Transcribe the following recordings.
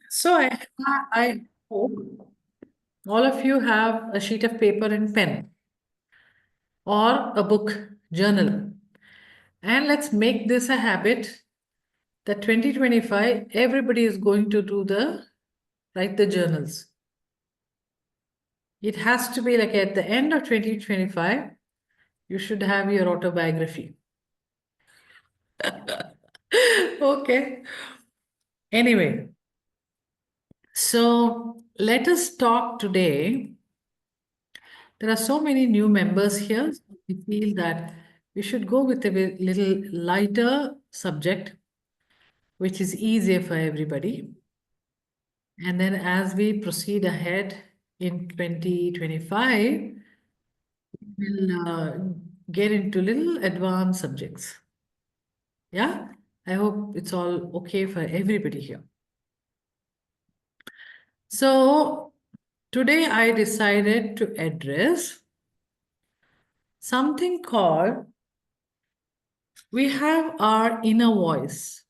So I hope all of you have a sheet of paper and pen or a book journal. And let's make this a habit that 2025 everybody is going to do the write the journals. It has to be like at the end of 2025 you should have your autobiography. Okay. Anyway, so let us talk today. There are so many new members here. So we feel that we should go with a little lighter subject, which is easier for everybody. And then as we proceed ahead in 2025, we'll get into little advanced subjects. Yeah, I hope it's all okay for everybody here. So today I decided to address something called we have our inner voice,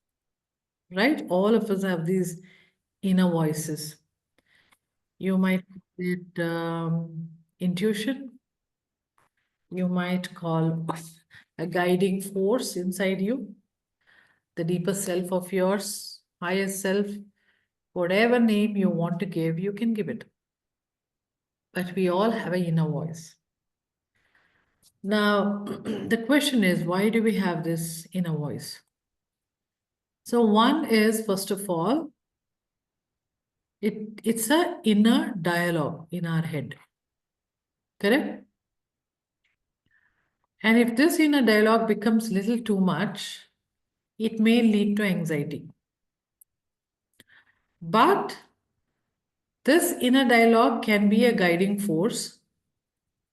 right? All of us have these inner voices. You might call it intuition. You might call a guiding force inside you, the deeper self of yours, higher self, whatever name you want to give, you can give it. But we all have an inner voice. Now, the question is, why do we have this inner voice? So, one is, first of all, it's a inner dialogue in our head. Correct? And if this inner dialogue becomes little too much, it may lead to anxiety. But this inner dialogue can be a guiding force,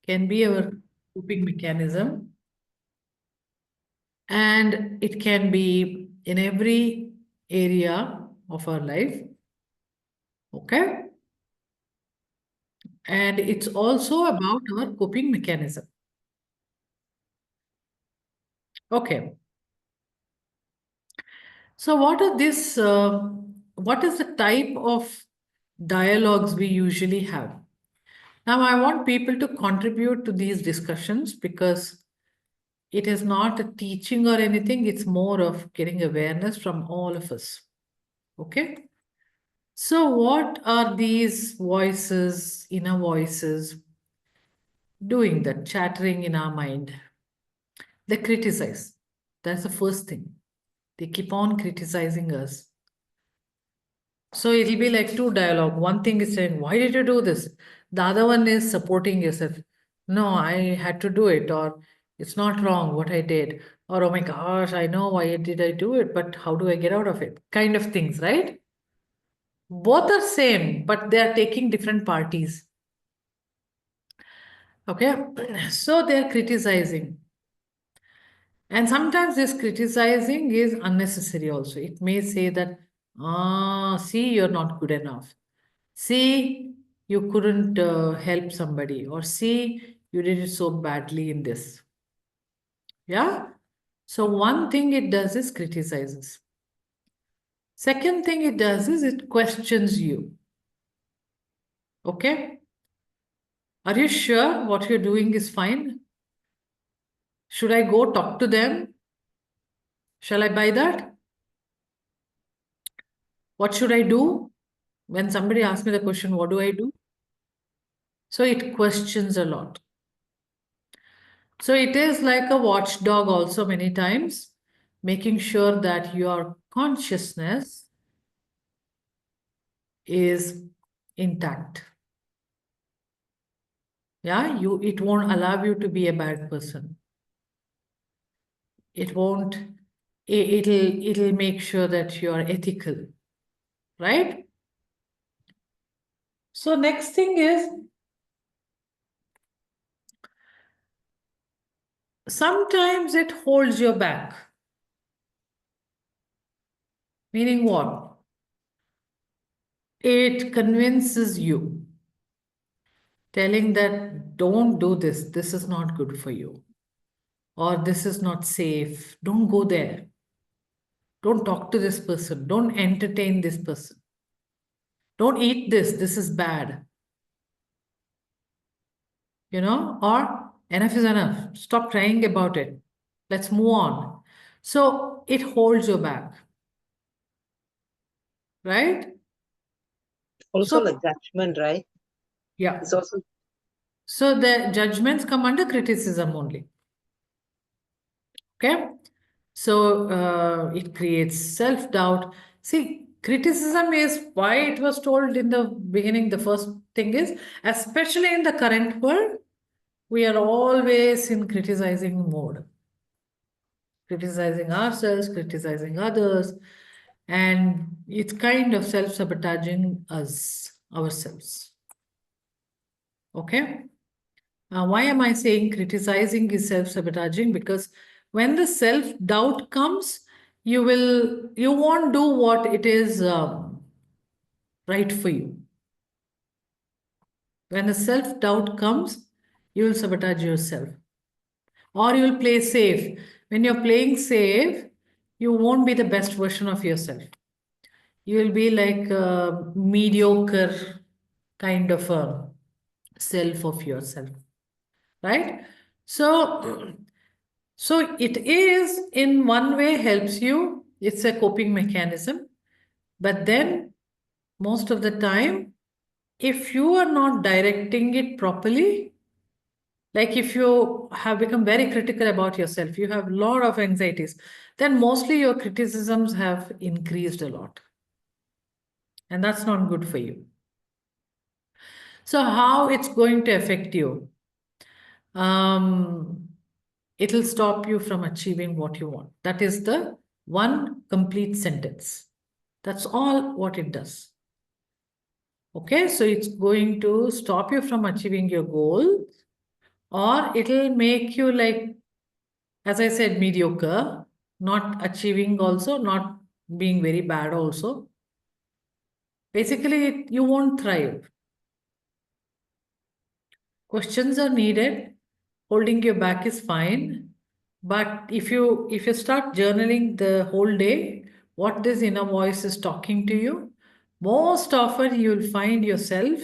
can be our coping mechanism, and it can be in every area of our life. Okay? And it's also about our coping mechanism. Okay. So, what are this? What is the type of dialogues we usually have? Now, I want people to contribute to these discussions because it is not a teaching or anything, it's more of getting awareness from all of us. Okay? So, what are these voices, inner voices, doing that chattering in our mind? They criticize. That's the first thing. They keep on criticizing us. So it'll be like two dialogue. One thing is saying, why did you do this? The other one is supporting yourself. No, I had to do it, or it's not wrong what I did. Or oh my gosh, I know why did I do it, but how do I get out of it? Kind of things, right? Both are same, but they are taking different parties. Okay. So they're criticizing. And sometimes this criticizing is unnecessary also. It may say that, see, you're not good enough. See, you couldn't help somebody, or see, you did it so badly in this. Yeah. So, one thing it does is criticizes. Second thing it does is it questions you. Okay. Are you sure what you're doing is fine? Should I go talk to them? Shall I buy that? What should I do? When somebody asks me the question, what do I do? So it questions a lot. So it is like a watchdog also many times, making sure that your consciousness is intact. Yeah, it won't allow you to be a bad person. It won't, it'll make sure that you are ethical, right? So next thing is sometimes it holds your back. Meaning what? It convinces you, telling that don't do this, this is not good for you, or this is not safe, don't go there, don't talk to this person, don't entertain this person. Don't eat this. This is bad. Or enough is enough. Stop crying about it. Let's move on. So it holds you back, right? Also, like So, judgment, right? yeah. It's also So the judgments come under criticism only. Okay. So it creates self doubt. See, criticism is why it was told in the beginning. The first thing is, especially in the current world, we are always in criticizing mode, criticizing ourselves, criticizing others, and it's kind of self sabotaging us ourselves. Okay. Why am I saying criticizing is self-sabotaging? Because when the self-doubt comes, you won't do what it is right for you. When the self-doubt comes, you will sabotage yourself. Or you will play safe. When you're playing safe, you won't be the best version of yourself. You will be like a mediocre kind of a self of yourself. Right? So So it is in one way helps you. It's a coping mechanism. But then most of the time, if you are not directing it properly, like if you have become very critical about yourself, you have a lot of anxieties, then mostly your criticisms have increased a lot. And that's not good for you. So how it's going to affect you? Um, it'll stop you from achieving what you want. That is the one complete sentence. That's all what it does. Okay, so it's going to stop you from achieving your goal, or it'll make you like, as I said, mediocre, not achieving also, not being very bad also. Basically, you won't thrive. Questions are needed. Holding your back is fine. But if you start journaling the whole day, what this inner voice is talking to you, most often you'll find yourself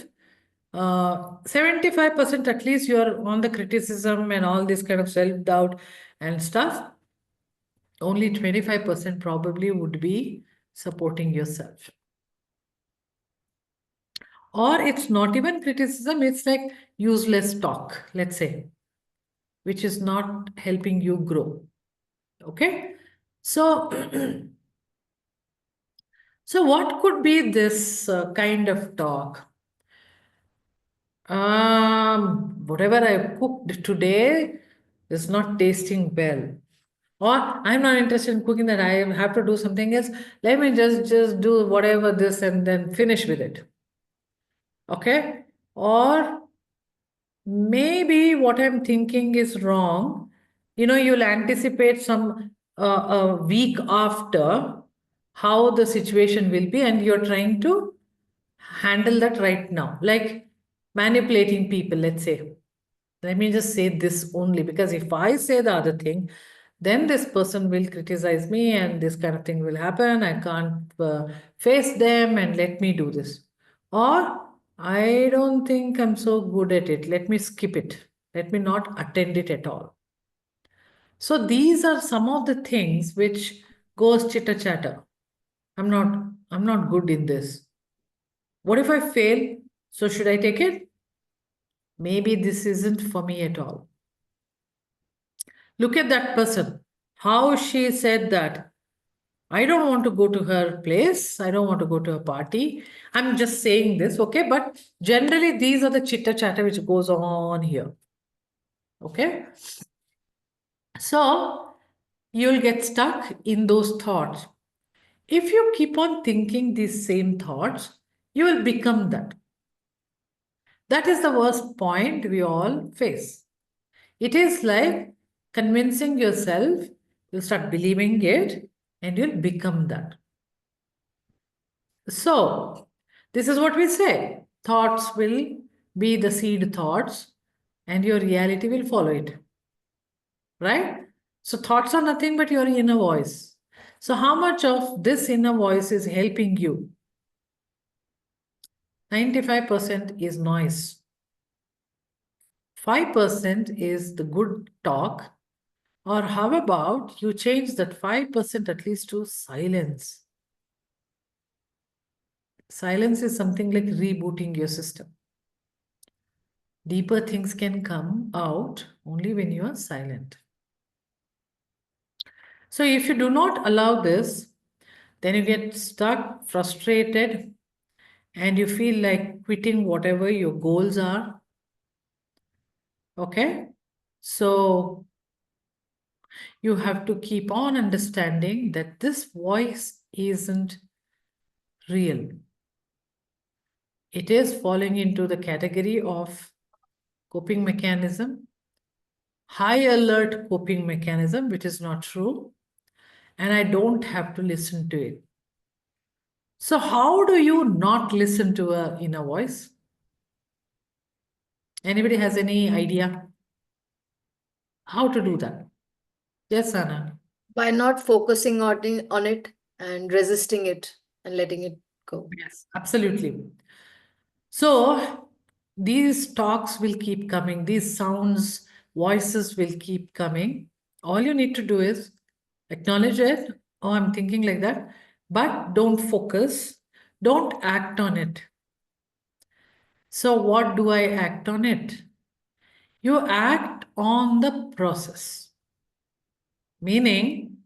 75% at least you're on the criticism and all this kind of self-doubt and stuff. Only 25% probably would be supporting yourself. Or it's not even criticism, it's like useless talk, let's say, which is not helping you grow. Okay? So, so what could be this kind of talk? Whatever I cooked today is not tasting well. Or I'm not interested in cooking that I have to do something else. Let me just do whatever this and then finish with it. Okay? Or maybe what I'm thinking is wrong. You'll anticipate some a week after how the situation will be, and you're trying to handle that right now. Like manipulating people, let's say. Let me just say this only because if I say the other thing, then this person will criticize me and this kind of thing will happen. I can't face them and let me do this. Or I don't think I'm so good at it. Let me skip it. Let me not attend it at all. So these are some of the things which goes chitter chatter. I'm not good in this. What if I fail? So should I take it? Maybe this isn't for me at all. Look at that person. How she said that. I don't want to go to her place. I don't want to go to her party. I'm just saying this, okay? But generally, these are the chitter chatter which goes on here. Okay? So you'll get stuck in those thoughts. If you keep on thinking these same thoughts, you will become that. That is the worst point we all face. It is like convincing yourself, you'll start believing it, and you'll become that. So, this is what we say thoughts will be the seed thoughts, and your reality will follow it. Right? So, thoughts are nothing but your inner voice. So, how much of this inner voice is helping you? 95% is noise. 5% is the good talk. Or how about you change that 5% at least to silence? Silence is something like rebooting your system. Deeper things can come out only when you are silent. So if you do not allow this, then you get stuck, frustrated, and you feel like quitting whatever your goals are. Okay? So you have to keep on understanding that this voice isn't real. It is falling into the category of coping mechanism, high alert coping mechanism, which is not true. And I don't have to listen to it. So, how do you not listen to a inner voice? Anybody has any idea how to do that? Yes, Anna. By not focusing on it and resisting it and letting it go. Yes, absolutely. So, these talks will keep coming, these sounds, voices will keep coming. All you need to do is acknowledge it. Oh, I'm thinking like that, but don't focus, don't act on it. So, what do I act on it? You act on the process. Meaning,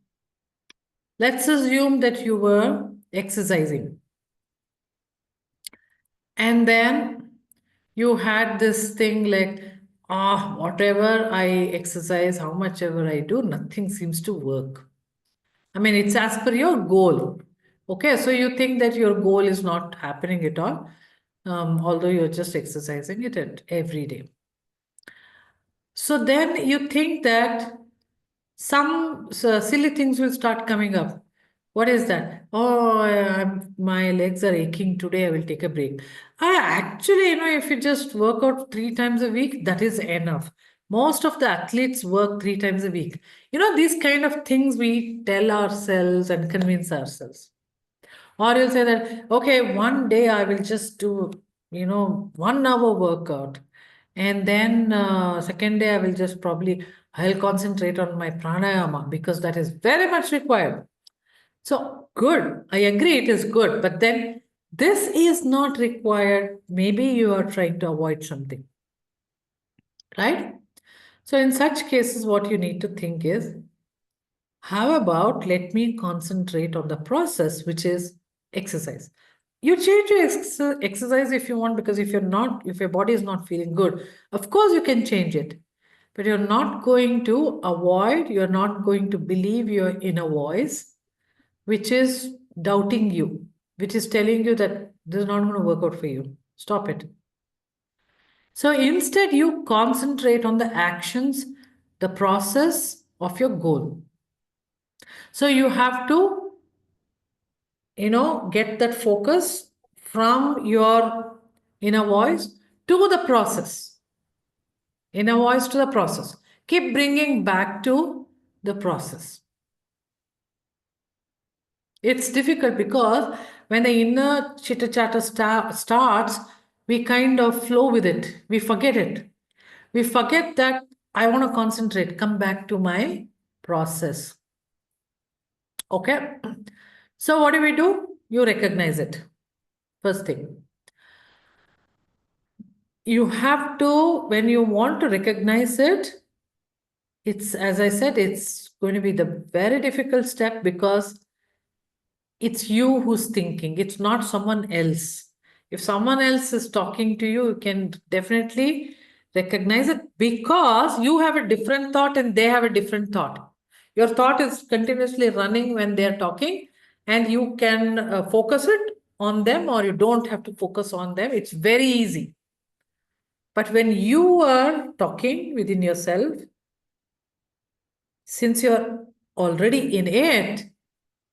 let's assume that you were exercising and then you had this thing like, whatever I exercise, how much ever I do, nothing seems to work. I mean, it's as per your goal. Okay, so you think that your goal is not happening at all, although you're just exercising it every day. So then you think that some silly things will start coming up. What is that? Oh, my legs are aching today. I will take a break. Actually, if you just work out 3 times a week, that is enough. Most of the athletes work 3 times a week. These kind of things we tell ourselves and convince ourselves. Or you'll say that, okay, one day I will just do, 1 hour workout. And then second day I will just probably, I'll concentrate on my pranayama because that is very much required. So good, I agree it is good. But then this is not required. Maybe you are trying to avoid something, right? So in such cases, what you need to think is, how about let me concentrate on the process, which is exercise. You change your exercise if you want, because if your body is not feeling good, of course you can change it. But you're not going to avoid, you're not going to believe your inner voice, which is doubting you, which is telling you that this is not going to work out for you. Stop it. So instead, you concentrate on the actions, the process of your goal. So you have to, get that focus from your inner voice to the process. Inner voice to the process. Keep bringing back to the process. It's difficult because when the inner chitter chatter starts, we kind of flow with it. We forget it. We forget that I want to concentrate, come back to my process. Okay. So what do? You recognize it. First thing. You have to, when you want to recognize it, it's, as I said, it's going to be the very difficult step because it's you who's thinking, it's not someone else. If someone else is talking to you, you can definitely recognize it because you have a different thought and they have a different thought. Your thought is continuously running when they're talking, and you can focus it on them, or you don't have to focus on them. It's very easy. But when you are talking within yourself, since you're already in it,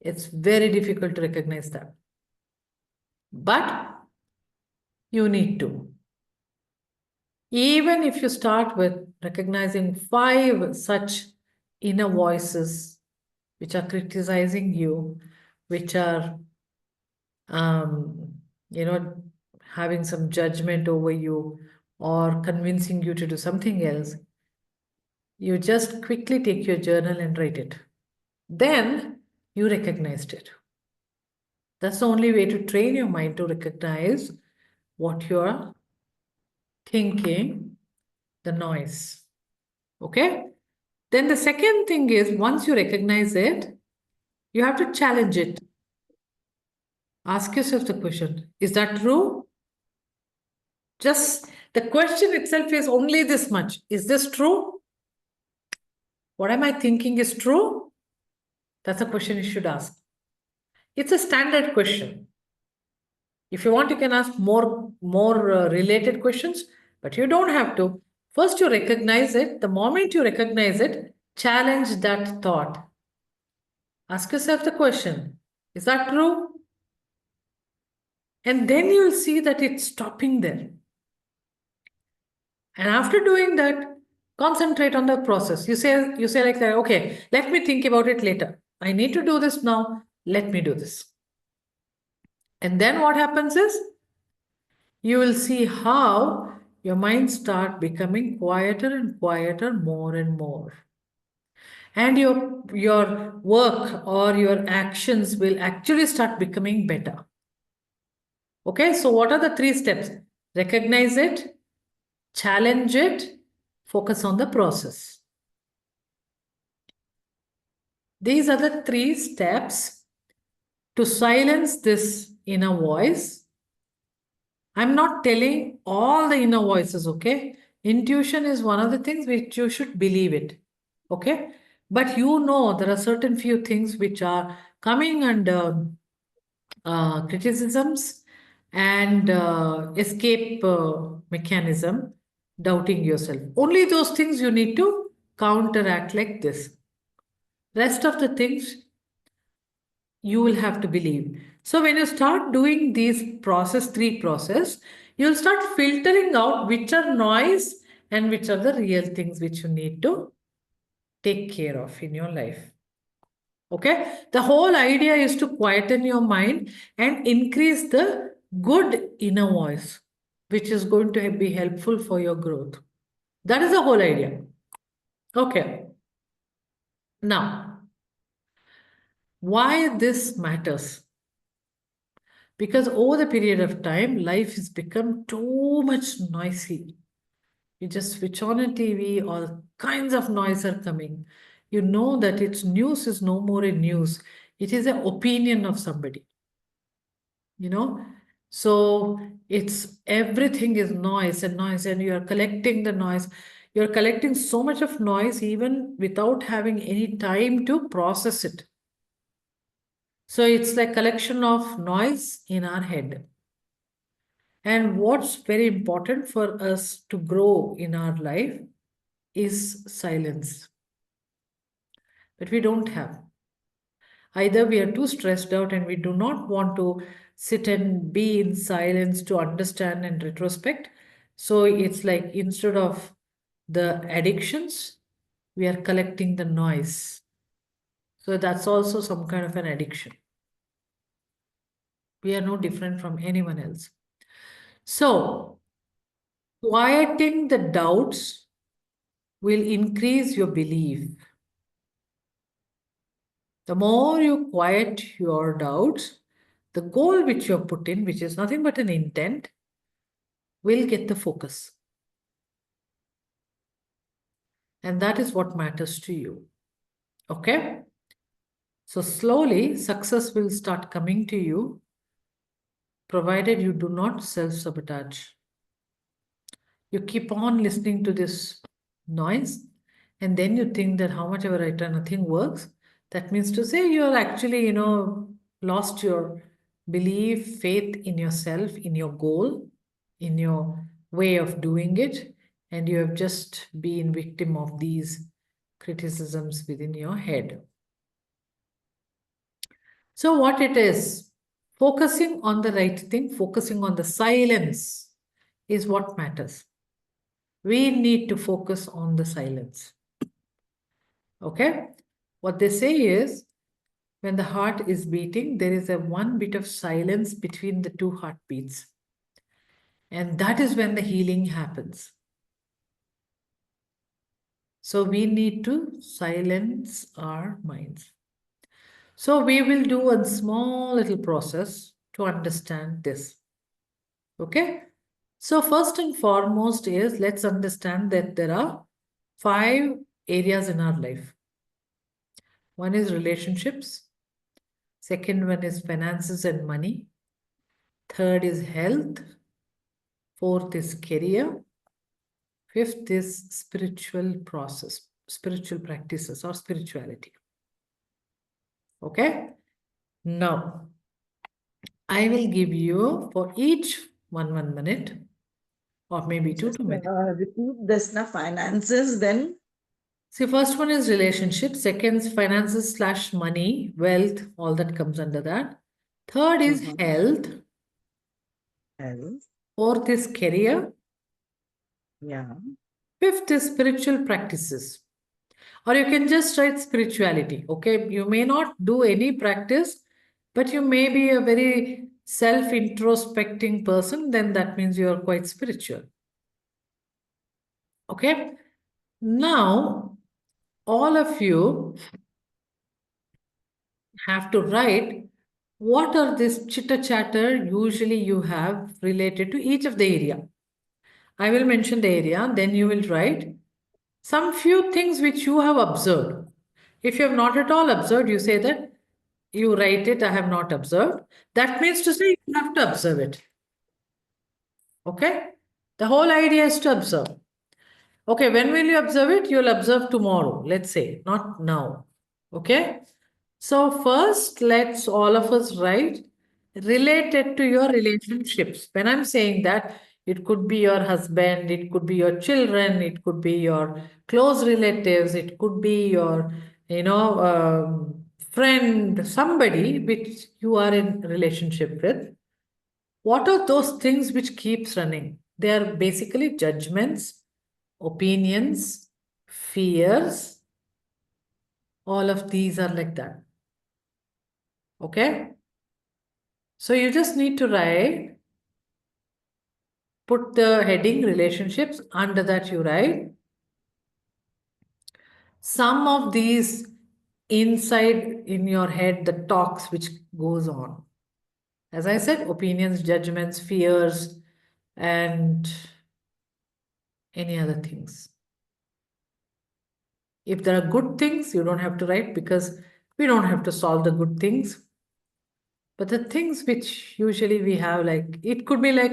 it's very difficult to recognize that. But you need to. Even if you start with recognizing 5 such inner voices which are criticizing you, which are, um, you know, having some judgment over you or convincing you to do something else, you just quickly take your journal and write it. Then you recognized it. That's the only way to train your mind to recognize what you're thinking, the noise. Okay? Then the second thing is, once you recognize it, you have to challenge it. Ask yourself the question, is that true? Just the question itself is only this much. Is this true? What am I thinking is true? That's a question you should ask. It's a standard question. If you want, you can ask more related questions, but you don't have to. First, you recognize it. The moment you recognize it, challenge that thought. Ask yourself the question, is that true? And then you'll see that it's stopping there. And after doing that, concentrate on the process. You say like that, okay, let me think about it later. I need to do this now. Let me do this. And then what happens is, you will see how your mind start becoming quieter and quieter, more and more. And your work or your actions will actually start becoming better. Okay, so what are the 3 steps? Recognize it, challenge it, focus on the process. These are the 3 steps to silence this inner voice. I'm not telling all the inner voices, okay? Intuition is one of the things which you should believe it, okay? But you know there are certain few things which are coming under criticisms and escape mechanism, doubting yourself. Only those things you need to counteract like this. Rest of the things you will have to believe. So when you start doing these 3 process, you'll start filtering out which are noise and which are the real things which you need to take care of in your life. Okay? The whole idea is to quieten your mind and increase the good inner voice, which is going to be helpful for your growth. That is the whole idea. Okay. Now, why this matters? Because over the period of time, life has become too much noisy. You just switch on a TV, all kinds of noise are coming. You know that its news is no more a news. It is an opinion of somebody. You know? So it's everything is noise, and you are collecting the noise. You're collecting so much of noise even without having any time to process it. So it's like collection of noise in our head. And what's very important for us to grow in our life is silence. But we don't have. Either we are too stressed out and we do not want to sit and be in silence to understand and retrospect. So it's like instead of the addictions, we are collecting the noise. So that's also some kind of an addiction. We are no different from anyone else. So quieting the doubts will increase your belief. The more you quiet your doubts, the goal which you have put in, which is nothing but an intent, will get the focus. And that is what matters to you. Okay? So slowly, success will start coming to you, provided you do not self-sabotage. You keep on listening to this noise, and then you think that how much ever I try, nothing works. That means to say you're actually, lost your belief, faith in yourself, in your goal, in your way of doing it, and you have just been victim of these criticisms within your head. So what it is, focusing on the right thing, focusing on the silence is what matters. We need to focus on the silence. Okay? What they say is, when the heart is beating, there is a one bit of silence between the 2 heartbeats. And that is when the healing happens. So we need to silence our minds. So we will do a small little process to understand this. Okay? So first and foremost is let's understand that there are 5 areas in our life. One is relationships. Second one is finances and money. Third is health. Fourth is career. Fifth is spiritual process, spiritual practices or spirituality. Okay? Now, I will give you for each 1 minute or maybe Just 2 minutes. repeat this na finances, then See, first one is relationship. Second is finances slash money, wealth, all that comes under that. Third is health. health. Fourth is career. Yeah. Fifth is spiritual practices. Or you can just write spirituality. Okay, you may not do any practice, but you may be a very self-introspecting person, then that means you are quite spiritual. Okay, now all of you have to write what are this chitter chatter usually you have related to each of the area. I will mention the area, then you will write some few things which you have observed. If you have not at all observed, you say that you write it, I have not observed. That means to say you have to observe it. Okay? The whole idea is to observe. Okay, when will you observe it? You'll observe tomorrow, let's say, not now. Okay? So, first, let's all of us write related to your relationships. When I'm saying that, it could be your husband, it could be your children, it could be your close relatives, it could be your, friend, somebody which you are in relationship with. What are those things which keeps running? They are basically judgments, opinions, fears. All of these are like that. Okay? So you just need to write, put the heading relationships, under that you write some of these inside in your head, the talks which goes on. As I said, opinions, judgments, fears, and any other things. If there are good things, you don't have to write because we don't have to solve the good things. But the things which usually we have, like, it could be like,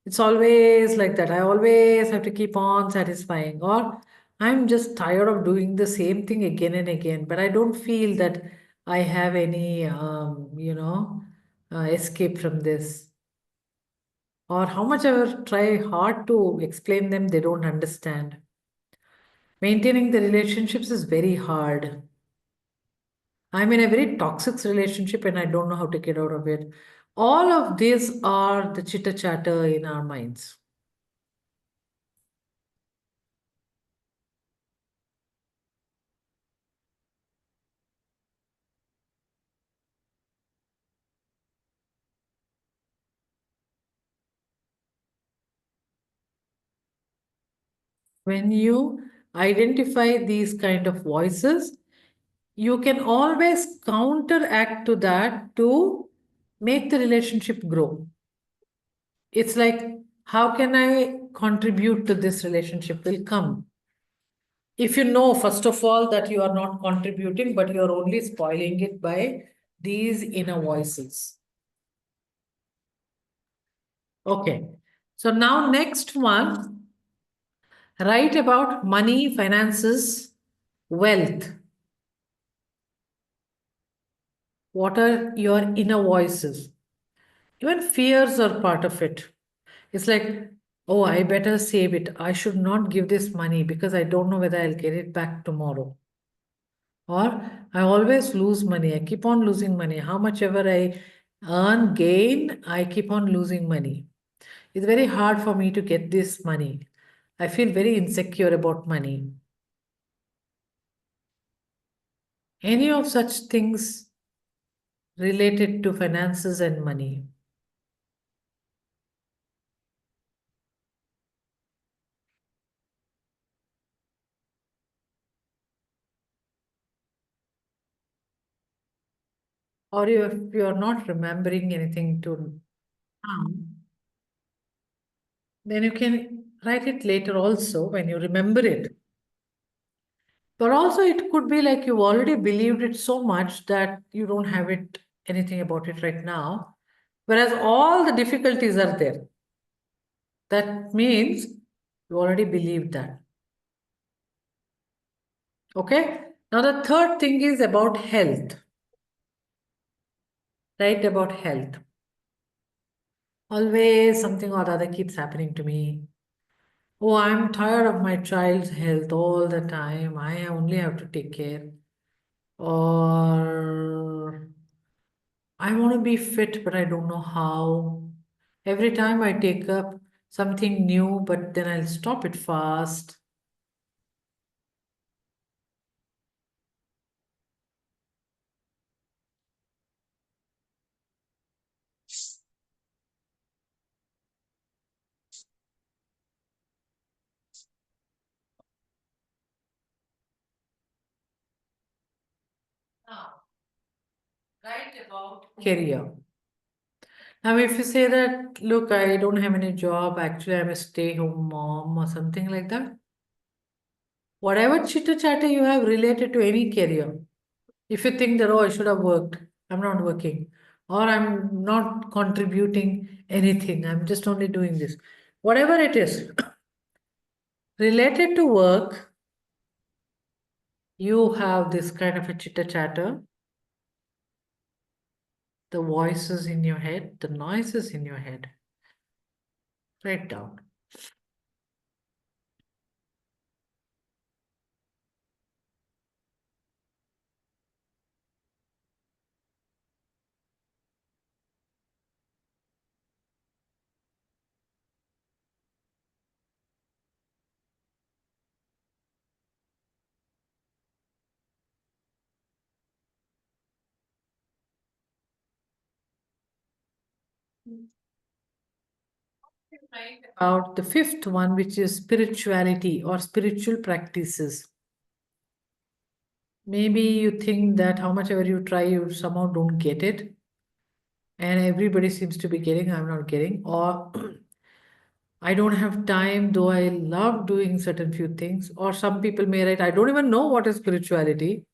it's always like that. I always have to keep on satisfying, or I'm just tired of doing the same thing again and again, but I don't feel that I have any, escape from this. Or how much I ever try hard to explain them, they don't understand. Maintaining the relationships is very hard. I'm in a very toxic relationship and I don't know how to get out of it. All of these are the chitter chatter in our minds. When you identify these kind of voices, you can always counteract to that to make the relationship grow. It's like, how can I contribute to this relationship will come? If you know, first of all, that you are not contributing, but you are only spoiling it by these inner voices. Okay. So now next one, write about money, finances, wealth. What are your inner voices? Even fears are part of it. It's like, oh, I better save it. I should not give this money because I don't know whether I'll get it back tomorrow. Or I always lose money. I keep on losing money. How much ever I earn, gain, I keep on losing money. It's very hard for me to get this money. I feel very insecure about money. Any of such things related to finances and money. or if you're not remembering anything to now, then you can write it later also when you remember it. But also, it could be like you've already believed it so much that you don't have it anything about it right now, whereas all the difficulties are there. That means you already believed that. Okay. Now, the third thing is about health. Write about health. Always something or other keeps happening to me. Oh, I'm tired of my child's health all the time. I only have to take care. Or I want to be fit, but I don't know how. Every time I take up something new, but then I'll stop it fast. Now, write about career. Now, if you say that, look, I don't have any job, actually, I'm a stay-home mom or something like that, whatever chitter chatter you have related to any career, if you think that, oh, I should have worked, I'm not working, or I'm not contributing anything, I'm just only doing this, whatever it is related to work, you have this kind of a chitter chatter, the voices in your head, the noises in your head. Write down. About the fifth one, which is spirituality or spiritual practices. Maybe you think that how much ever you try, you somehow don't get it. And everybody seems to be getting, I'm not getting. Or I don't have time, though I love doing certain few things. Or some people may write, I don't even know what is spirituality.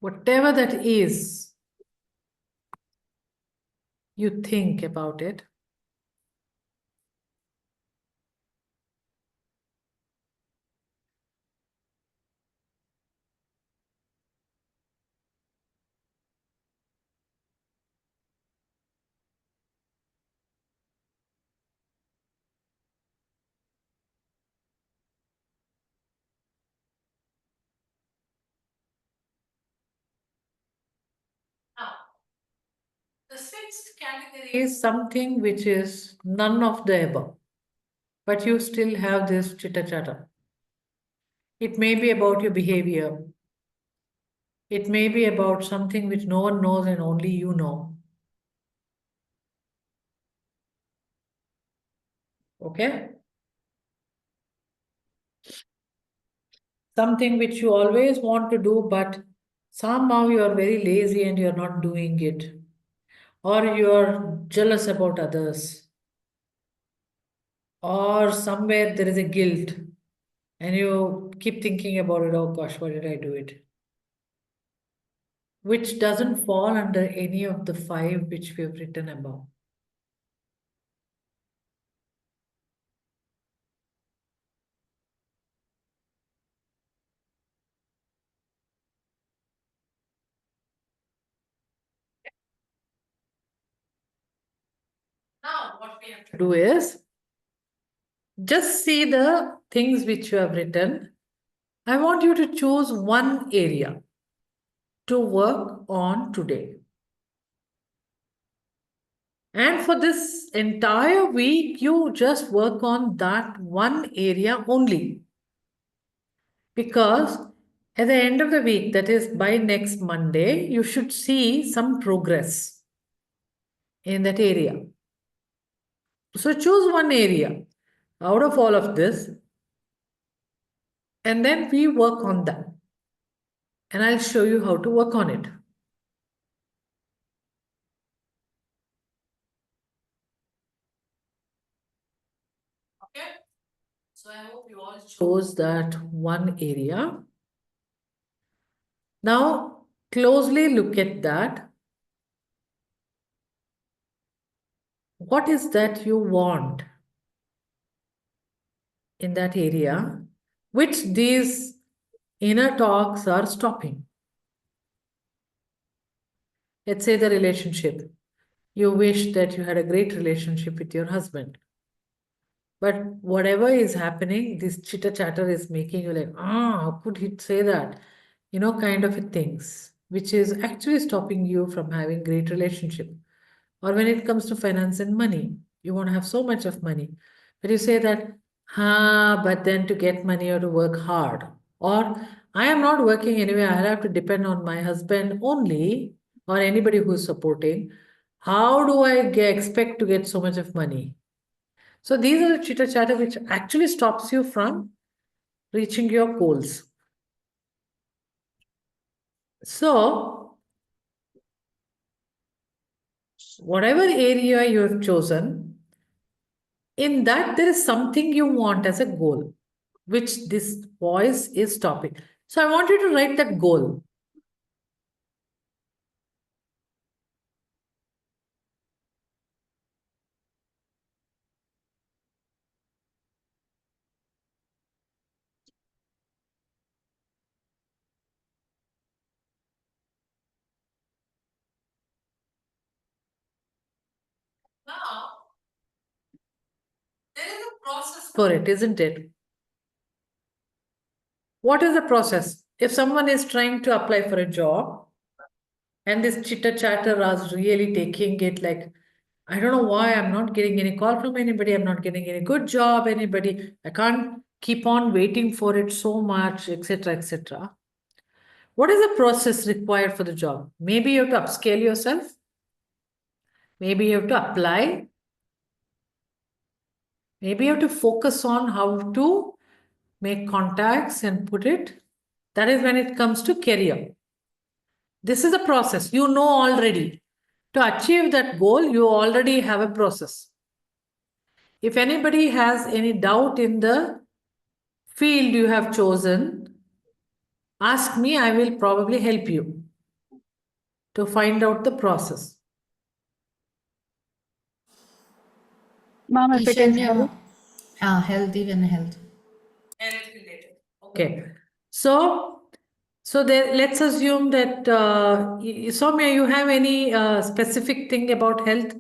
Whatever that is, you think about it. Now, the sixth category is something which is none of the above, but you still have this chitter chatter. It may be about your behavior. It may be about something which no one knows and only you know. Okay? Something which you always want to do, but somehow you are very lazy and you're not doing it. Or you're jealous about others. Or somewhere there is a guilt and you keep thinking about it, oh gosh, why did I do it? Which doesn't fall under any of the five which we have written above. Now, what we have to do is just see the things which you have written. I want you to choose one area to work on today. And for this entire week, you just work on that one area only. Because at the end of the week, that is by next Monday, you should see some progress in that area. So choose one area out of all of this, and then we work on that. And I'll show you how to work on it. Okay. So I hope you all chose that one area. Now, closely look at that. What is that you want in that area, which these inner talks are stopping? Let's say the relationship. You wish that you had a great relationship with your husband. But whatever is happening, this chitter chatter is making you like, how could he say that? Kind of a things, which is actually stopping you from having great relationship. Or when it comes to finance and money, you want to have so much of money. But you say that, but then to get money you have to work hard. Or I am not working anyway, I'll have to depend on my husband only, or anybody who is supporting. How do I expect to get so much of money? So these are the chitter chatter which actually stops you from reaching your goals. So, whatever area you have chosen, in that there is something you want as a goal, which this voice is stopping. So, I want you to write that goal. Now, there is a process for it, isn't it? What is the process? If someone is trying to apply for a job and this chitter chatter is really taking it like, I don't know why I'm not getting any call from anybody, I'm not getting any good job, anybody, I can't keep on waiting for it so much, etc., etc. What is the process required for the job? Maybe you have to upscale yourself. Maybe you have to apply. Maybe you have to focus on how to make contacts and put it. That is when it comes to career. This is a process you know already. To achieve that goal, you already have a process. If anybody has any doubt in the field you have chosen, ask me, I will probably help you to find out the process. Ma'am, if it is Eshanya, health, health, even health. Health related. Okay. So there, let's assume that Soumya, you have any specific thing about health?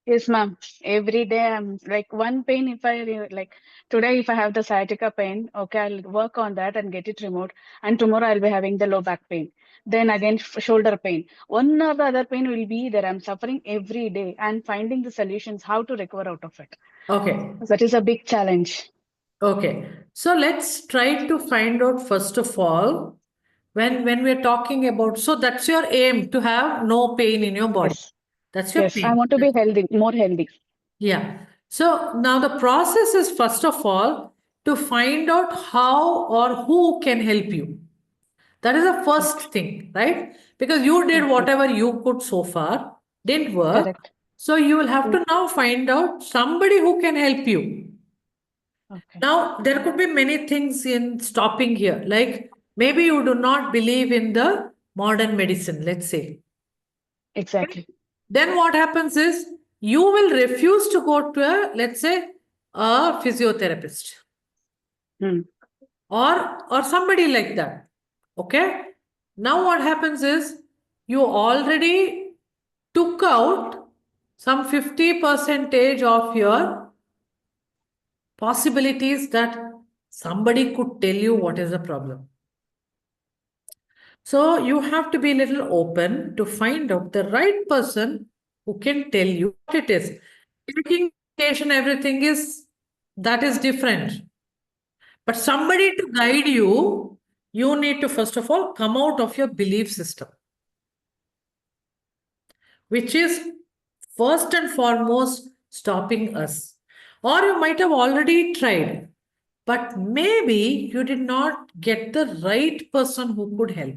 yes, ma'am. Every day I'm like one pain. If I like today, if I have the sciatica pain, okay, I'll work on that and get it removed. And tomorrow I'll be having the low back pain. Then again, shoulder pain. One or the other pain will be there. I'm suffering every day and finding the solutions how to recover out of it. Okay. That is a big challenge. Okay. So let's try to find out first of all, when we're talking about, so that's your aim, to have no pain in your body. Yes, That's your yes. I pain. want to be healthy, more healthy. Yeah. So now the process is first of all to find out how or who can help you. That is the first thing, right? Because you did Okay, whatever you could so far, didn't work. correct. So you will have to now find out somebody who can help you. Okay, Now, there could be many things in stopping here. Like maybe you do not believe in the modern medicine, let's say. exactly. Then what happens is you will refuse to go to a, let's say, a physiotherapist Hmm. or somebody like that. Okay. Now what happens is you already took out some 50 percentage of your possibilities that somebody could tell you what is the problem. So you have to be a little open to find out the right person who can tell you what it is. Taking medication, everything is that is different. But somebody to guide you, you need to first of all come out of your belief system, which is first and foremost stopping us. Or you might have already tried, but maybe you did not get the right person who could help.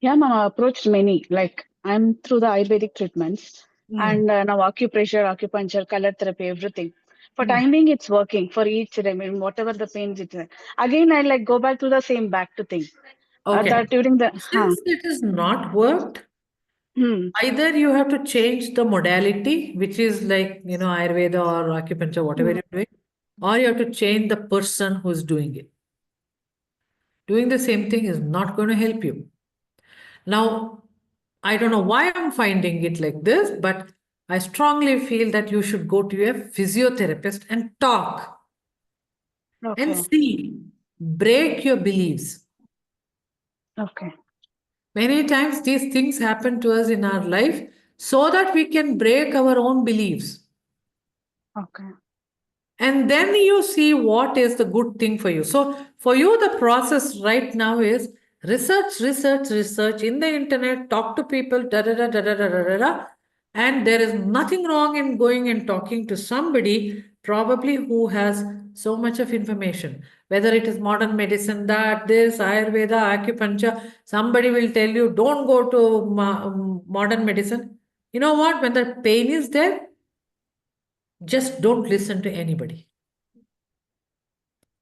Yeah, ma'am, I approached many. Like I'm through the Ayurvedic treatments. and now acupressure, acupuncture, color therapy, everything. For Hmm. time being, it's working for each, I mean, whatever the pains it is. Again, I like go back to the same back to thing. Okay. That during the, Since it has not worked, hmm, either you have to change the modality, which is like, Ayurveda or acupuncture, whatever hmm, you're doing, or you have to change the person who's doing it. Doing the same thing is not going to help you. Now, I don't know why I'm finding it like this, but I strongly feel that you should go to a physiotherapist and talk and okay, see, break your beliefs. okay, Many times these things happen to us in our life so that we can break our own beliefs. okay, And then you see what is the good thing for you. So, for you, the process right now is research, research, research in the internet, talk to people, da da da da da da da da. Da. And there is nothing wrong in going and talking to somebody, probably who has so much of information. Whether it is modern medicine, that, this, Ayurveda, acupuncture, somebody will tell you, don't go to modern medicine. You know what? When the pain is there, just don't listen to anybody.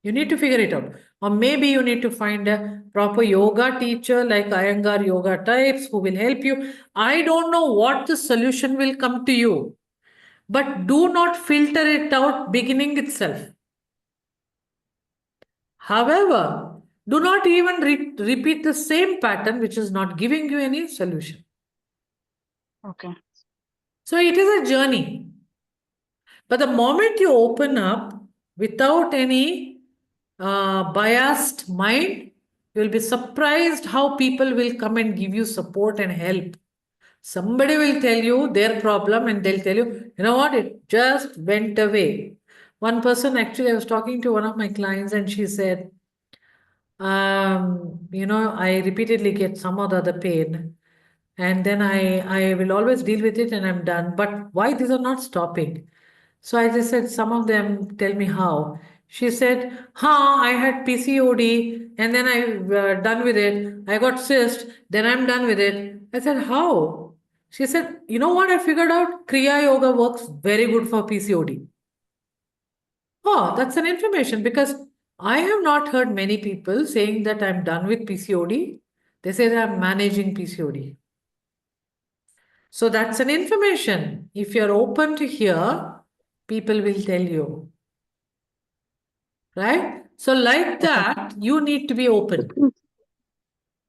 You need to figure it out. Or maybe you need to find a proper yoga teacher like Iyengar yoga types who will help you. I don't know what the solution will come to you, but do not filter it out beginning itself. However, do not even repeat the same pattern which is not giving you any solution. okay, So it is a journey. But the moment you open up without any biased mind, you'll be surprised how people will come and give you support and help. Somebody will tell you their problem and they'll tell you, you know what, it just went away. One person, actually, I was talking to one of my clients and she said, I repeatedly get some or the other pain. And then I will always deal with it and I'm done. But why these are not stopping? So I just said, some of them tell me how. She said, I had PCOD and then I done with it. I got cyst, then I'm done with it. I said, how? She said, you know what I figured out? Kriya Yoga works very good for PCOD. Oh, that's an information because I have not heard many people saying that I'm done with PCOD. They say that I'm managing PCOD. So that's an information. If you're open to hear, people will tell you. Right? So, like that, you need to be open.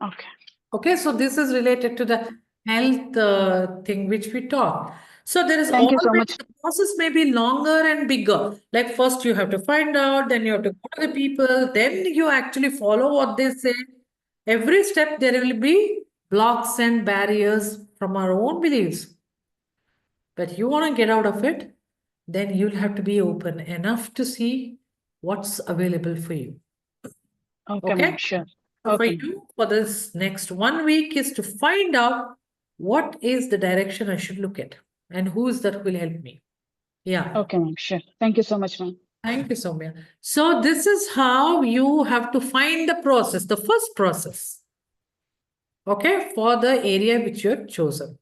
okay. Okay, so this is related to the health thing which we talked. So there is Thank you always, so much. the process may be longer and bigger. Like first you have to find out, then you have to go to the people, then you actually follow what they say. Every step there will be blocks and barriers from our own beliefs. But you want to get out of it, then you'll have to be open enough to see what's available for you. Okay, ma'am, Okay? sure. So for Okay, ma'am. you, for this next 1 week is to find out what is the direction I should look at and who is that will help me. Yeah. Okay, ma'am, sure. Thank you so much, ma'am. Thank you, Soumya. So this is how you have to find the process, the first process. Okay, for the area which you have chosen.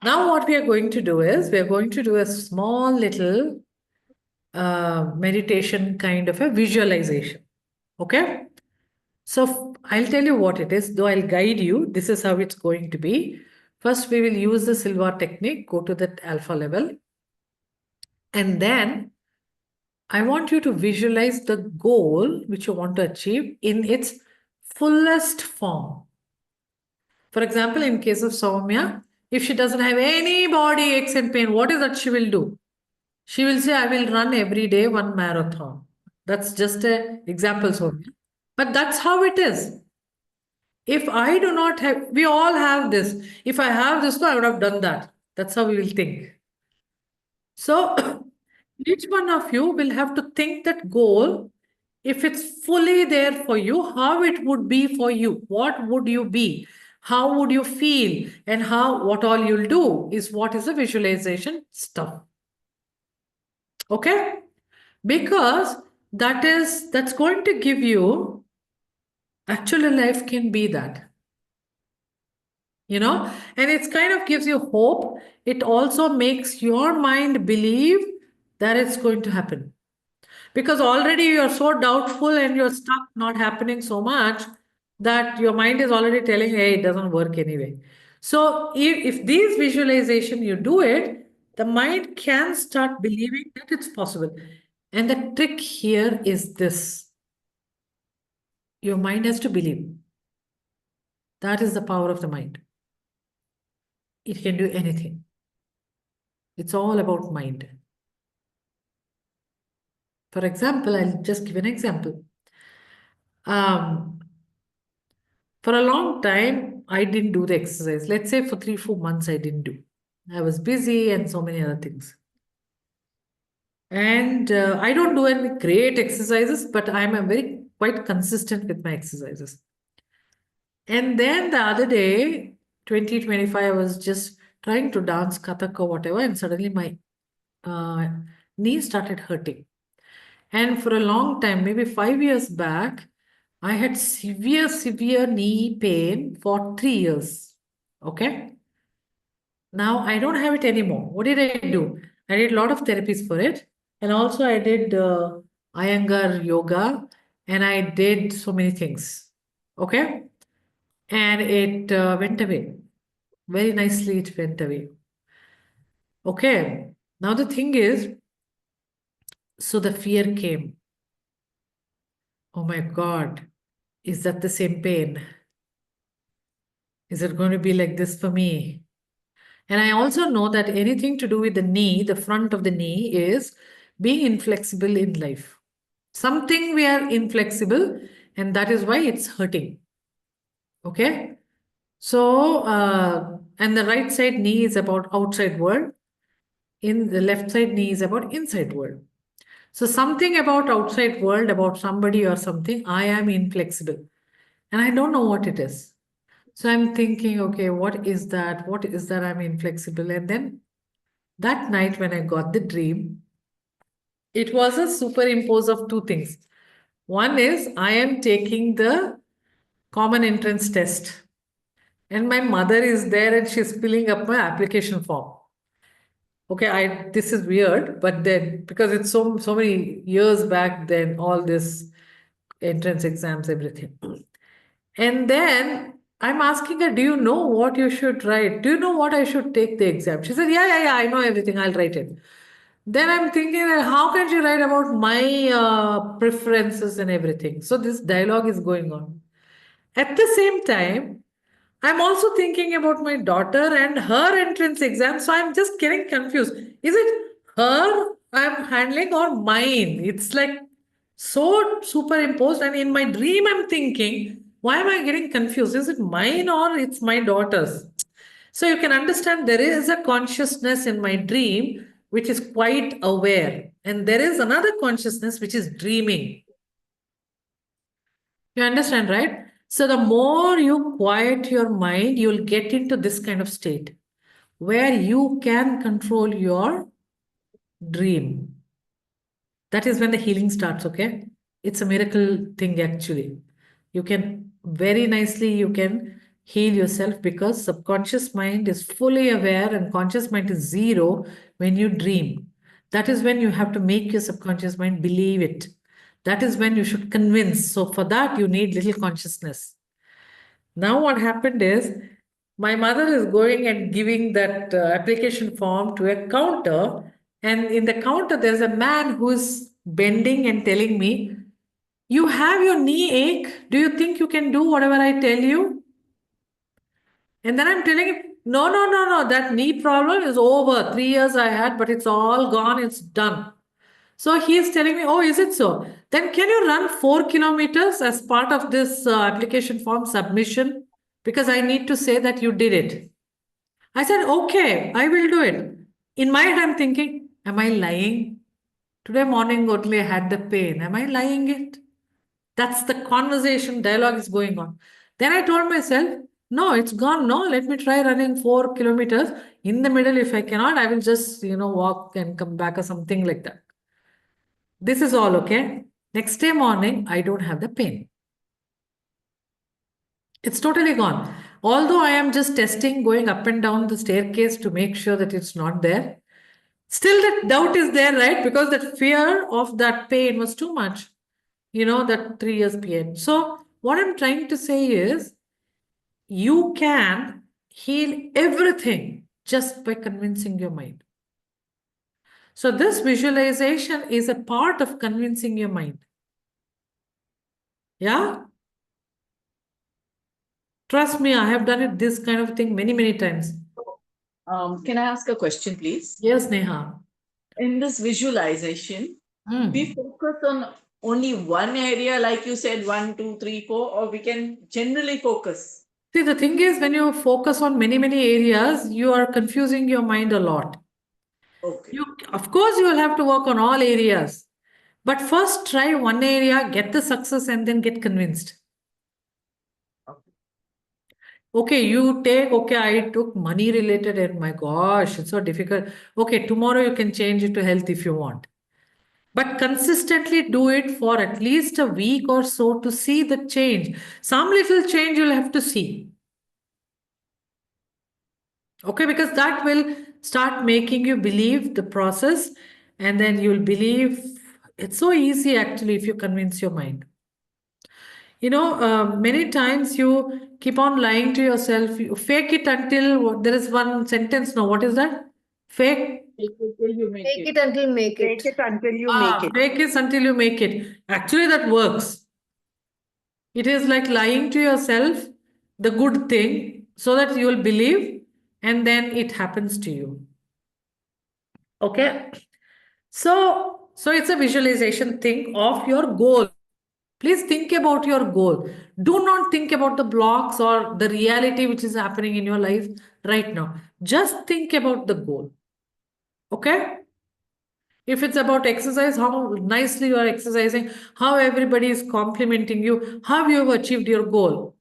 Now what we are going to do is we are going to do a small little meditation kind of a visualization. Okay. So I'll tell you what it is, though I'll guide you. This is how it's going to be. First, we will use the Silva technique, go to that alpha level. And then I want you to visualize the goal which you want to achieve in its fullest form. For example, in case of Soumya, if she doesn't have any body aches and pain, what is that she will do? She will say, I will run every day 1 marathon. That's just an example, Soumya. But that's how it is. If I do not have, we all have this. If I have this, I would have done that. That's how we will think. So each one of you will have to think that goal. If it's fully there for you, how it would be for you. What would you be? How would you feel? And how what all you'll do is what is the visualization stuff. Okay? Because that's going to give you actual life can be that. and it's kind of gives you hope. It also makes your mind believe that it's going to happen. Because already you're so doubtful and you're stuck not happening so much that your mind is already telling, hey, it doesn't work anyway. So if these visualization you do it, the mind can start believing that it's possible. And the trick here is this. Your mind has to believe. That is the power of the mind. It can do anything. It's all about mind. For example, I'll just give an example. For a long time, I didn't do the exercise. Let's say for 3-4 months, I didn't do. I was busy and so many other things. And I don't do any great exercises, but I'm a very quite consistent with my exercises. And then the other day, 2025, I was just trying to dance Kathak or whatever, and suddenly my knee started hurting. And for a long time, maybe 5 years back, I had severe knee pain for 3 years. Okay. Now I don't have it anymore. What did I do? I did a lot of therapies for it. And also I did Iyengar yoga and I did so many things. Okay. And it went away. Very nicely, it went away. Okay. Now the thing is, so the fear came. Oh my God, is that the same pain? Is it going to be like this for me? And I also know that anything to do with the knee, the front of the knee, is being inflexible in life. Something we are inflexible, and that is why it's hurting. Okay? So, and the right side knee is about outside world. In the left side knee is about inside world. So something about outside world, about somebody or something, I am inflexible. And I don't know what it is. So I'm thinking, okay, what is that? What is that I'm inflexible? And then that night when I got the dream, it was a superimpose of two things. One is I am taking the common entrance test. And my mother is there and she's filling up my application form. Okay, this is weird, but then because it's so many years back, then all this entrance exams, everything. And then I'm asking her, do you know what you should write? Do you know what I should take the exam? She said, yeah, I know everything. I'll write it. Then I'm thinking that how can she write about my preferences and everything? So this dialogue is going on. At the same time, I'm also thinking about my daughter and her entrance exam. So I'm just getting confused. Is it her I'm handling or mine? It's like so superimposed. And in my dream, I'm thinking, why am I getting confused? Is it mine or it's my daughter's? So you can understand there is a consciousness in my dream which is quite aware. And there is another consciousness which is dreaming. You understand, right? So the more you quiet your mind, you'll get into this kind of state where you can control your dream. That is when the healing starts, okay? It's a miracle thing actually. You can very nicely, you can heal yourself because subconscious mind is fully aware and conscious mind is zero when you dream. That is when you have to make your subconscious mind believe it. That is when you should convince. So for that, you need little consciousness. Now what happened is, my mother is going and giving that application form to a counter. And in the counter, there's a man who's bending and telling me, you have your knee ache. Do you think you can do whatever I tell you? And then I'm telling him, no. That knee problem is over. 3 years I had, but it's all gone. It's done. So he is telling me, oh, is it so? Then can you run 4 kilometers as part of this application form submission? Because I need to say that you did it. I said, okay, I will do it. In my head, I'm thinking, am I lying? Today morning only I had the pain. Am I lying it? That's the conversation, dialogue is going on. Then I told myself, no, it's gone. No, let me try running 4 kilometers. In the middle, if I cannot, I will just, walk and come back or something like that. This is all okay. Next day morning, I don't have the pain. It's totally gone. Although I am just testing, going up and down the staircase to make sure that it's not there, still that doubt is there, right? Because that fear of that pain was too much, that 3 years pain. So, what I'm trying to say is, you can heal everything just by convincing your mind. So, this visualization is a part of convincing your mind. Yeah? Trust me, I have done it this kind of thing many, many times. Can I ask a question, please? Yes, Neha. In this visualization, we focus on only one area, like you said, 1, 2, 3, 4, or we can generally focus. See, the thing is, when you focus on many, many areas, you are confusing your mind a lot. Okay. Of course, you will have to work on all areas. But first, try one area, get the success, and then get convinced. Okay, I took money related, and my gosh, it's so difficult. Okay, tomorrow you can change it to health if you want. But consistently do it for at least a week or so to see the change. Some little change you'll have to see. Okay, because that will start making you believe the process, and then you'll believe. It's so easy actually if you convince your mind. Many times you keep on lying to yourself. You fake it until there is one sentence now. What is that? Fake. Take it till you make Make it. it until make Take it. it until you make it. Fake it until you make it. Actually, that works. It is like lying to yourself the good thing so that you will believe, and then it happens to you. Okay. So it's a visualization thing of your goal. Please think about your goal. Do not think about the blocks or the reality which is happening in your life right now. Just think about the goal. Okay? If it's about exercise, how nicely you are exercising, how everybody is complimenting you, how you have achieved your goal.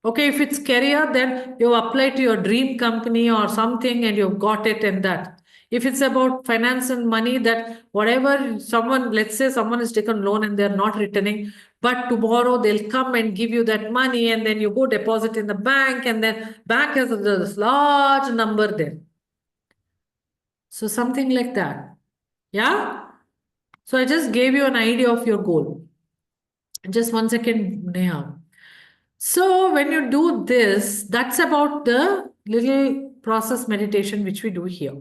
Okay, if it's career, then you apply to your dream company or something and you've got it and that. If it's about finance and money, that whatever someone, let's say someone has taken loan and they're not returning, but tomorrow they'll come and give you that money and then you go deposit in the bank and then bank has this large number there. So something like that. Yeah? So I just gave you an idea of your goal. Just 1 second, Neha. So when you do this, that's about the little process meditation which we do here.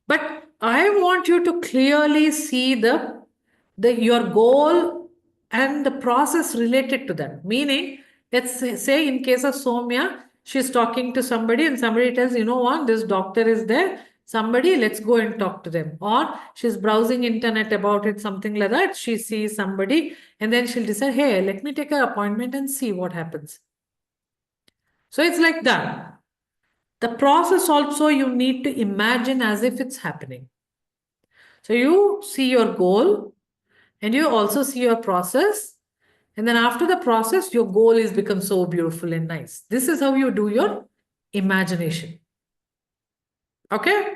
But I want you to clearly see your goal and the process related to that. Meaning, let's say in case of Soumya, she's talking to somebody and somebody tells, you know what, this doctor is there. Somebody, let's go and talk to them. Or she's browsing internet about it, something like that. She sees somebody and then she'll decide, hey, let me take an appointment and see what happens. So it's like that. The process also you need to imagine as if it's happening. So you see your goal and you also see your process. And then after the process, your goal is become so beautiful and nice. This is how you do your imagination. Okay?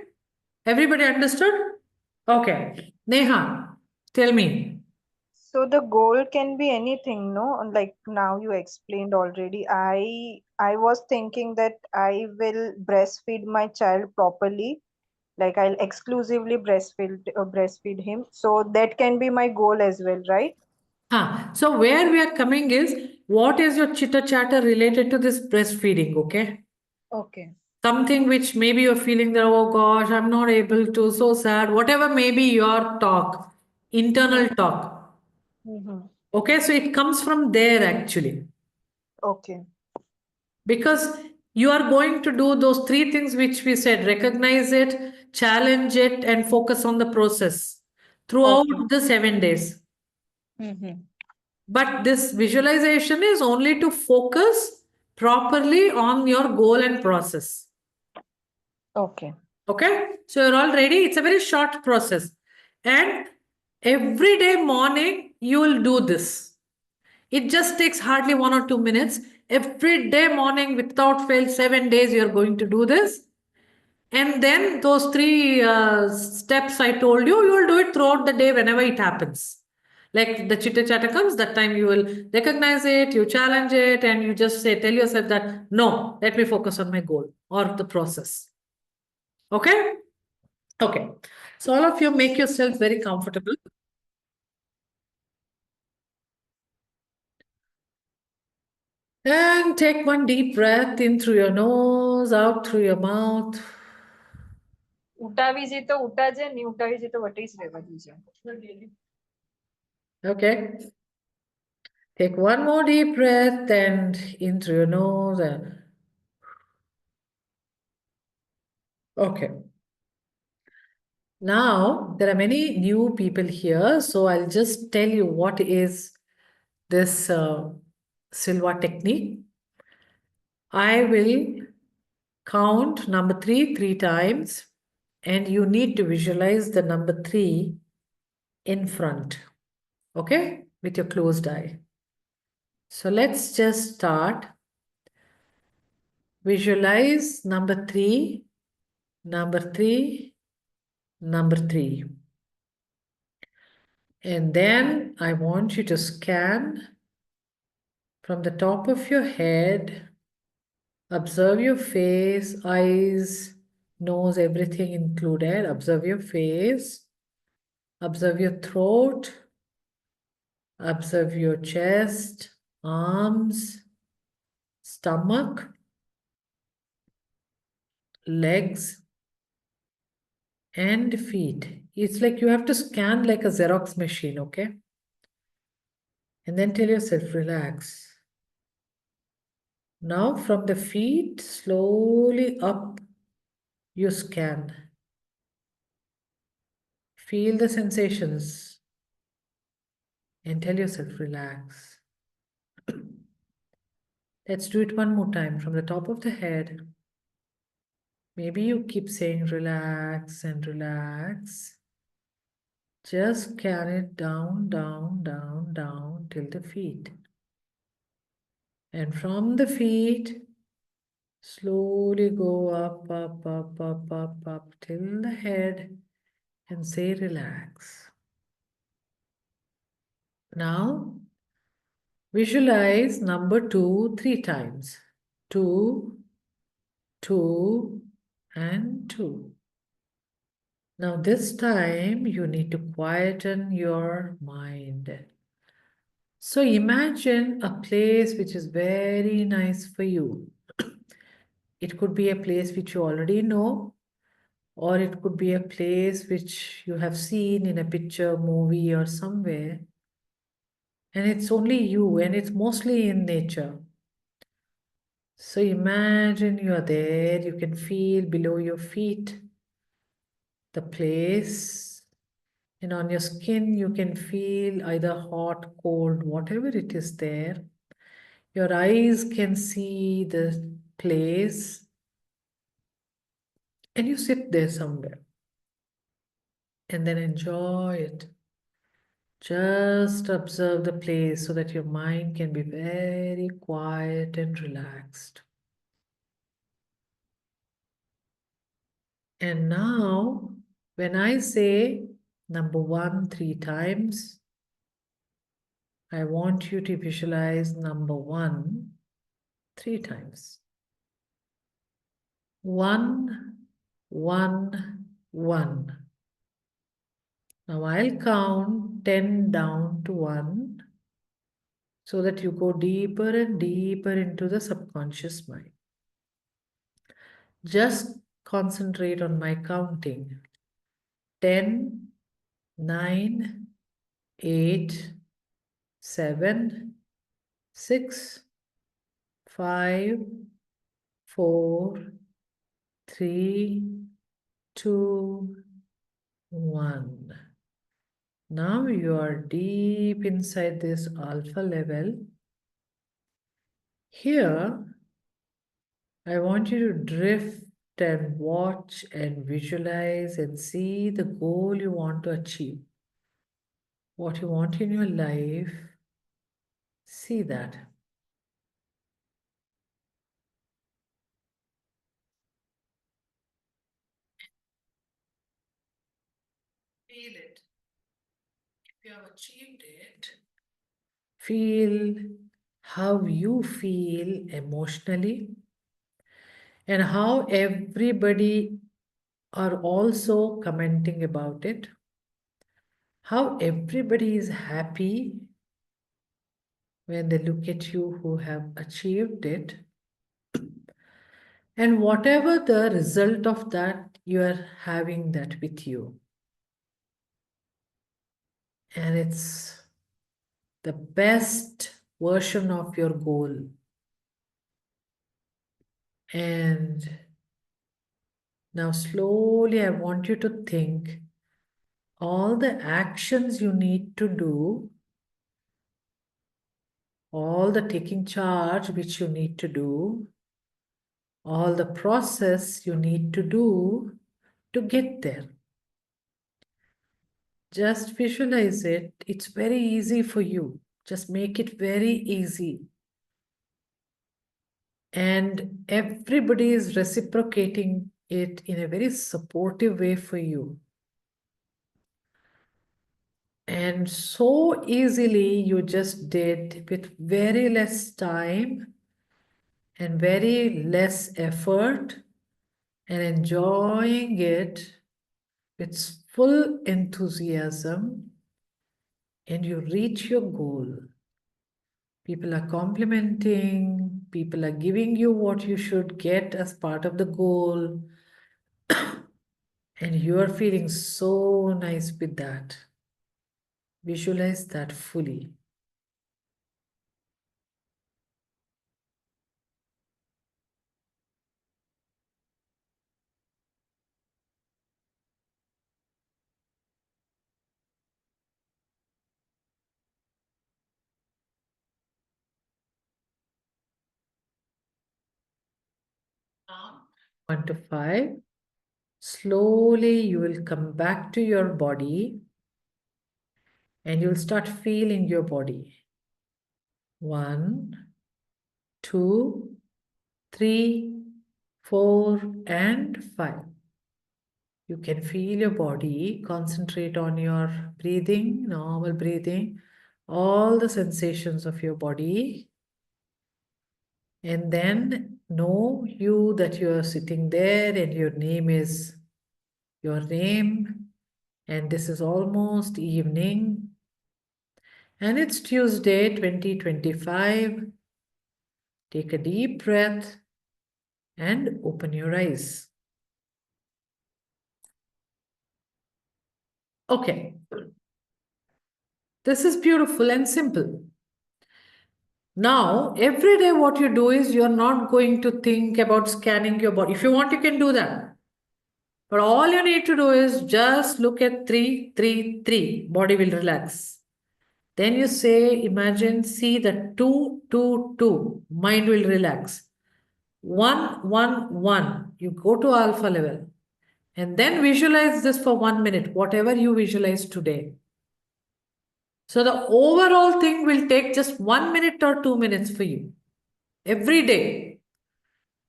Everybody understood? Okay. Neha, tell me. So the goal can be anything, no? Like now you explained already. I was thinking that I will breastfeed my child properly. Like I'll exclusively breastfeed him. So that can be my goal as well, right? So where we are coming is, what is your chitter chatter related to this breastfeeding, okay? Okay. Something which maybe you're feeling that, oh gosh, I'm not able to, so sad, whatever may be your talk, internal talk. Mm-hmm. Okay, so it comes from there actually. Okay. Because you are going to do those 3 things which we said: recognize it, challenge it, and focus on the process throughout Okay. the 7 days. Mm-hmm. But this visualization is only to focus properly on your goal and process. Okay. Okay, so you're all ready. It's a very short process. And every day morning, you will do this. It just takes hardly 1 or 2 minutes. Every day morning, without fail, 7 days, you're going to do this. And then those 3 steps I told you, you will do it throughout the day whenever it happens. Like the chitter chatter comes, that time you will recognize it, you challenge it, and you just say, tell yourself that, no, let me focus on my goal or the process. Okay? Okay. So all of you make yourself very comfortable. And take one deep breath in through your nose, out through your mouth. ઉઠાવી જઈ તો ઉઠાજે, નહીં ઉઠાવી જઈ તો વટી જ રહેવા દીજે. Okay. Take one more deep breath and in through your nose. Okay. Now, there are many new people here, so I'll just tell you what is this Silva technique. I will count number three times, and you need to visualize the number 3 in front, okay, with your closed eye. So let's just start. Visualize number 3, number 3, number 3. And then I want you to scan from the top of your head. Observe your face, eyes, nose, everything included. Observe your face. Observe your throat. Observe your chest, arms, stomach, legs, and feet. It's like you have to scan like a Xerox machine, okay? And then tell yourself, relax. Now from the feet, slowly up, you scan. Feel the sensations and tell yourself, relax. Let's do it one more time from the top of the head. Maybe you keep saying relax and relax. Just scan it down, down, down, down till the feet. And from the feet, slowly go up, up, up, up, up, up till the head and say relax. Now, visualize number 2 3 times. 2, 2, and 2. Now this time you need to quieten your mind. So imagine a place which is very nice for you. It could be a place which you already know, or it could be a place which you have seen in a picture, movie, or somewhere. And it's only you, and it's mostly in nature. So imagine you are there, you can feel below your feet the place, and on your skin you can feel either hot, cold, whatever it is there. Your eyes can see the place, and you sit there somewhere and then enjoy it. Just observe the place so that your mind can be very quiet and relaxed. And now, when I say number 1 3 times, I want you to visualize number 1 3 times. 1, 1, 1. Now I'll count 10 down to 1 so that you go deeper and deeper into the subconscious mind. Just concentrate on my counting. 10, 9, 8, 7, 6, 5, 4, 3, 2, 1. Now you are deep inside this alpha level. Here, I want you to drift and watch and visualize and see the goal you want to achieve. What you want in your life, see that. Feel it. you have achieved it, feel how you feel emotionally and how everybody are also commenting about it, how everybody is happy when they look at you who have achieved it, and whatever the result of that, you are having that with you. And it's the best version of your goal. And now slowly I want you to think all the actions you need to do, all the taking charge which you need to do, all the process you need to do to get there. Just visualize it. It's very easy for you. Just make it very easy. And everybody is reciprocating it in a very supportive way for you. And so easily you just did with very less time and very less effort and enjoying it with full enthusiasm, and you reach your goal. People are complimenting, people are giving you what you should get as part of the goal, and you are feeling so nice with that. Visualize that fully. Now, 1 to 5. Slowly you will come back to your body and you'll start feeling your body. 1, 2, 3, 4, and 5. You can feel your body, concentrate on your breathing, normal breathing, all the sensations of your body. And then know you that you are sitting there and your name is your name. And this is almost evening. And it's Tuesday, 2025. Take a deep breath and open your eyes. Okay. This is beautiful and simple. Now, every day what you do is you're not going to think about scanning your body. If you want, you can do that. But all you need to do is just look at 3, 3, 3. Body will relax. Then you say, imagine, see the 2, 2, 2. Mind will relax. 1, 1, 1. You go to alpha level. And then visualize this for 1 minute, whatever you visualize today. So the overall thing will take just 1 minute or 2 minutes for you every day.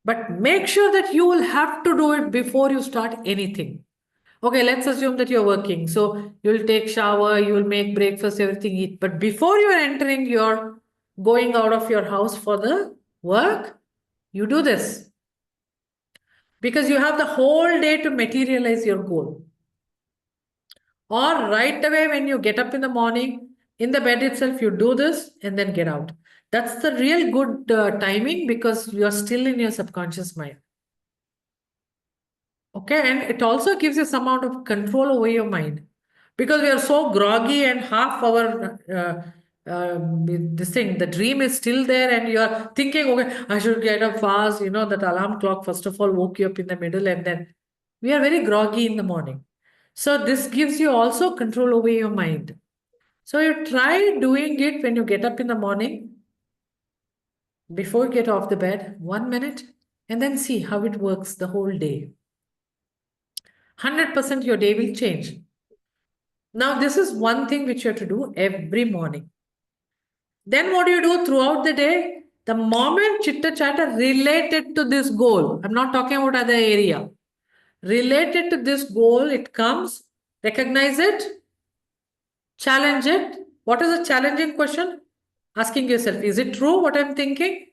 But make sure that you will have to do it before you start anything. Okay, let's assume that you're working. So you'll take shower, you'll make breakfast, everything, eat. But before you are entering your going out of your house for the work, you do this. Because you have the whole day to materialize your goal. Or right away when you get up in the morning, in the bed itself, you do this and then get out. That's the real good timing because you're still in your subconscious mind. Okay, and it also gives you some amount of control over your mind because we are so groggy and half our this thing, the dream is still there, and you are thinking, okay, I should get up fast. You know, that alarm clock first of all woke you up in the middle, and then we are very groggy in the morning. So this gives you also control over your mind. So you try doing it when you get up in the morning, before you get off the bed, 1 minute, and then see how it works the whole day. 100% your day will change. Now, this is one thing which you have to do every morning. Then what do you do throughout the day? The moment chitta chatter related to this goal, I'm not talking about other area, related to this goal, it comes, recognize it, Challenge it. What is a challenging question? Asking yourself, is it true what I'm thinking?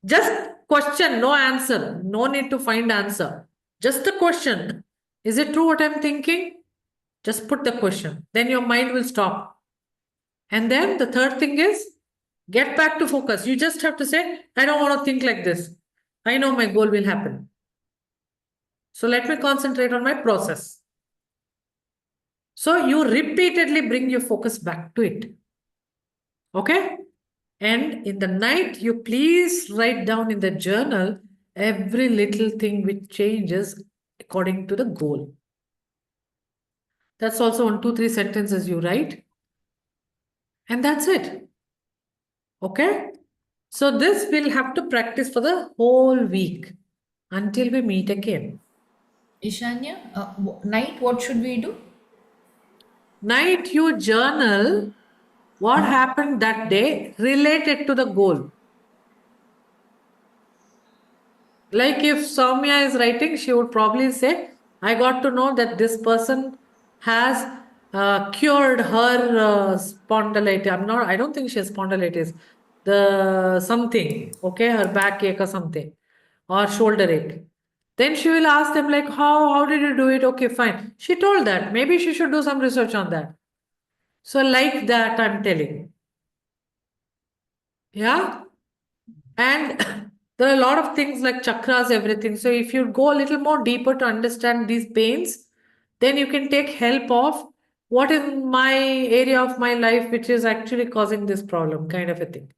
Just question, no answer. No need to find answer. Just the question. Is it true what I'm thinking? Just put the question. Then your mind will stop. And then the third thing is get back to focus. You just have to say, I don't want to think like this. I know my goal will happen. So let me concentrate on my process. So you repeatedly bring your focus back to it. Okay? And in the night, you please write down in the journal every little thing which changes according to the goal. That's also 1, 2, 3 sentences you write. And that's it. Okay? So this we'll have to practice for the whole week until we meet again. Ishanya, night, what should we do? Night, you journal what happened that day related to the goal. Like if Soumya is writing, she would probably say, I got to know that this person has cured her spondylitis. I don't think she has spondylitis. The something, okay, her backache or something, or shoulder ache. Then she will ask them like, how did you do it? Okay, fine. She told that. Maybe she should do some research on that. So like that, I'm telling. Yeah. And there are a lot of things like chakras, everything. So if you go a little more deeper to understand these pains, then you can take help of what is my area of my life which is actually causing this problem, kind of a thing.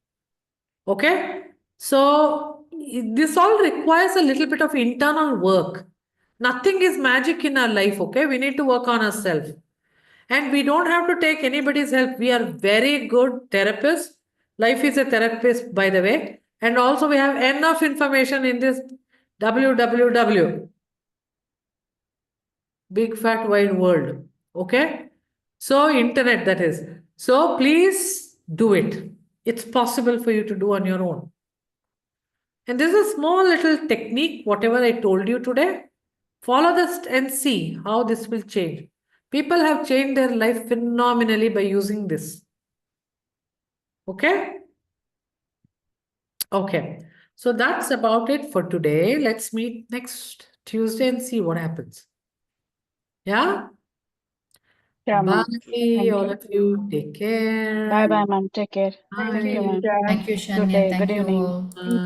Okay? So this all requires a little bit of internal work. Nothing is magic in our life, okay? We need to work on ourselves. And we don't have to take anybody's help. We are very good therapists. Life is a therapist, by the way. And also we have enough information in this www. Big fat wide world. Okay? So internet that is. So please do it. It's possible for you to do on your own. And this is a small little technique, whatever I told you today. Follow this and see how this will change. People have changed their life phenomenally by using this. Okay? Okay. So that's about it for today. Let's meet next Tuesday and see what happens. Yeah? Yeah, Bye, ma'am. Thank all you. of you. Take care. Bye bye, ma'am. Take care. Thank Thank you, you, ma'am. Isha. Thank you, Good Shanya. day. Thank Good you evening. all. Thank you.